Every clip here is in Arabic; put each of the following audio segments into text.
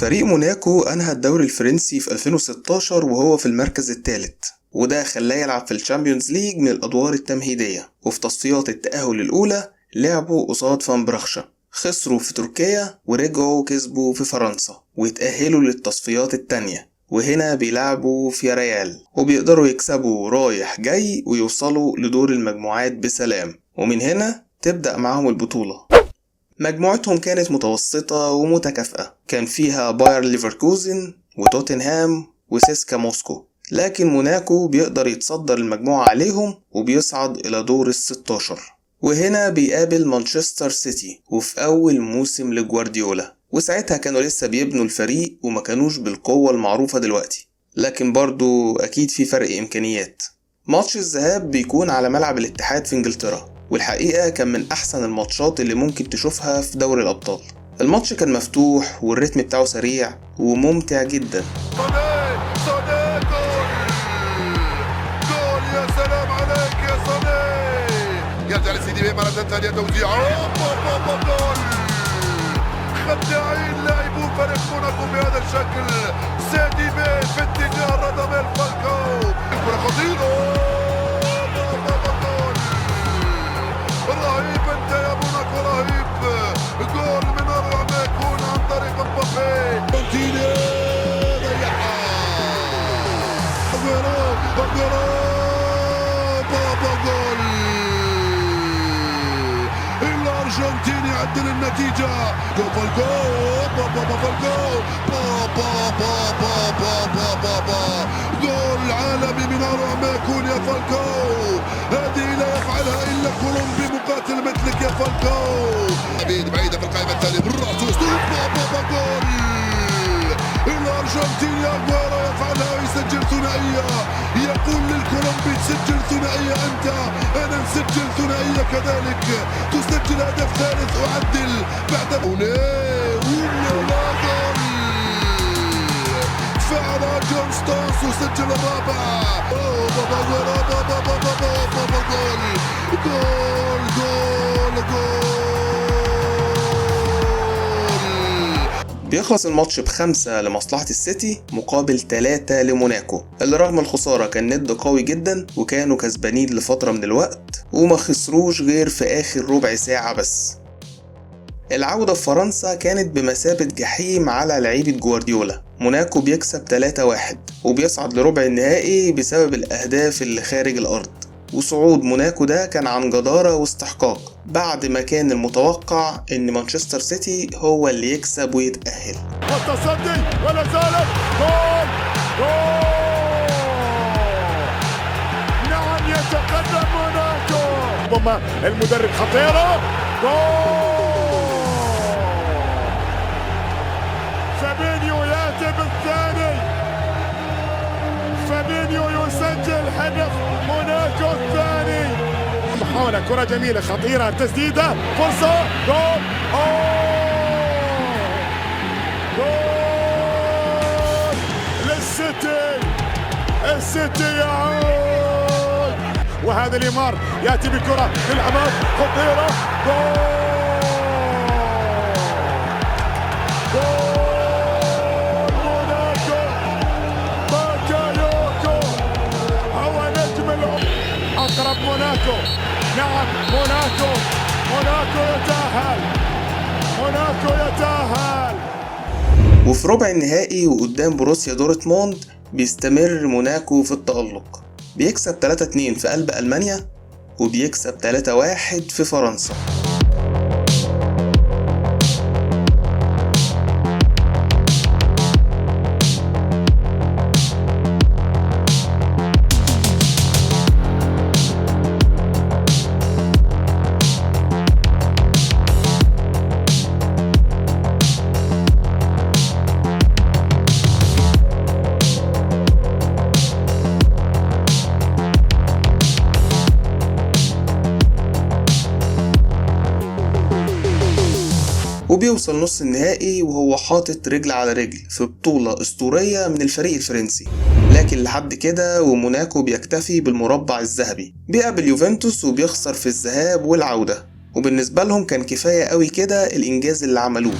فريق موناكو أنهى الدوري الفرنسي في 2016 وهو في المركز الثالث، وده خلاه يلعب في الشامبيونز ليج من الأدوار التمهيدية. وفي تصفيات التأهل الأولى لعبوا قصاد فانبرخشة، خسروا في تركيا ورجعوا كسبوا في فرنسا ويتأهلوا للتصفيات التانية، وهنا بيلعبوا في ريال وبيقدروا يكسبوا رايح جاي ويوصلوا لدور المجموعات بسلام، ومن هنا تبدأ معاهم البطولة. مجموعتهم كانت متوسطة ومتكافئة، كان فيها باير ليفركوزن وتوتنهام وسيسكا موسكو، لكن موناكو بيقدر يتصدر المجموعة عليهم وبيصعد إلى دور ال16. وهنا بيقابل مانشستر سيتي وفي أول موسم لجوارديولا، وساعتها كانوا لسه بيبنوا الفريق وما كانوش بالقوة المعروفة دلوقتي، لكن برضو أكيد في فرق إمكانيات. ماتش الذهاب بيكون على ملعب الاتحاد في إنجلترا، والحقيقة كان من أحسن الماتشات اللي ممكن تشوفها في دوري الأبطال. الماتش كان مفتوح والريتم بتاعه سريع وممتع جدا. جول يا سلام عليك يا صديق. يرجع لسيدي مرة ثانية توزيعه جول. خداعين لاعبو فريق موناكو بهذا الشكل. سيدي بي في اتجاه راداميل فالكاو. الكرة خطيرة. رهيب انت يا موناكو رهيب. جول من اروع ما يكون عن طريق مبابي. كونتيني ضيعها. اغويرو بابا جول. الارجنتيني عدل النتيجة. جو فالكاو بابا فالكاو بابا جول عالمي من اروع ما يكون يا فالكاو. هذه لا يفعلها الا كولومبي مقاتل مثلك يا فالكاو. بعيدة في القائمة الثانية بالراس بابا جول. الارجنتيني اغويرو يفعلها ويسجل ثنائية. يقول للكولومبي تسجل ثنائية انت، انا نسجل ثنائية كذلك. تسجل هدف ثالث اعدل بعد ولا جول. فعل جون ستونز وسجل الرابع. جول. بيخلص الماتش ب5 لمصلحة السيتي مقابل 3 لموناكو، اللي رغم الخسارة كان ند قوي جدا وكانوا كسبانين لفترة من الوقت وما خسروش غير في آخر ربع ساعة بس. العودة في فرنسا كانت بمثابة جحيم على لعيبة جوارديولا. موناكو بيكسب 3-1 وبيصعد لربع النهائي بسبب الأهداف اللي خارج الأرض، وصعود موناكو ده كان عن جدارة واستحقاق بعد ما كان المتوقع ان مانشستر سيتي هو اللي يكسب ويتأهل. والتصدي ولا زالت جول. نعم يتقدم موناكو. ربما المدرب خطيرة. جول. فابينيو ياتي بالثاني. فابينيو يسجل هدف موناكو الثاني. محاولة كرة جميلة خطيرة تسديدة فرصة جول. جول للسيتي. السيتي يعود. وهذا ليمار يأتي بكرة للأمام خطيرة. جول موناكو. باكايوكو هو نجم أقرب موناكو. نعم موناكو يتأهل. وفي ربع النهائي وقدام بروسيا دورتموند بيستمر موناكو في التألق، بيكسب 3-2 في قلب ألمانيا وبيكسب 3-1 في فرنسا. وبيوصل نص النهائي وهو حاطط رجل على رجل في بطولة أسطورية من الفريق الفرنسي، لكن لحد كده وموناكو بيكتفي بالمربع الذهبي. بيقابل يوفنتوس وبيخسر في الذهاب والعودة، وبالنسبة لهم كان كفاية قوي كده الإنجاز اللي عملوه.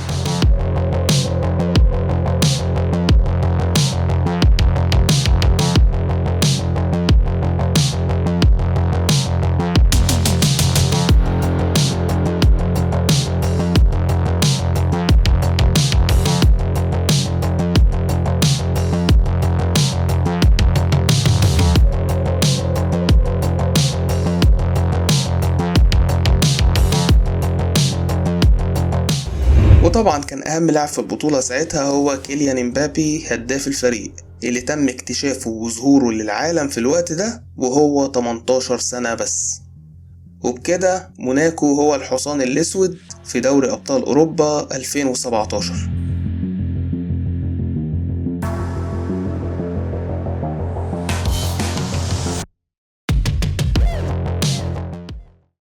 وطبعا كان أهم لاعب في البطولة ساعتها هو كيليان امبابي هداف الفريق، اللي تم اكتشافه وظهوره للعالم في الوقت ده وهو 18 سنة بس. وبكده موناكو هو الحصان الأسود في دوري أبطال أوروبا 2017.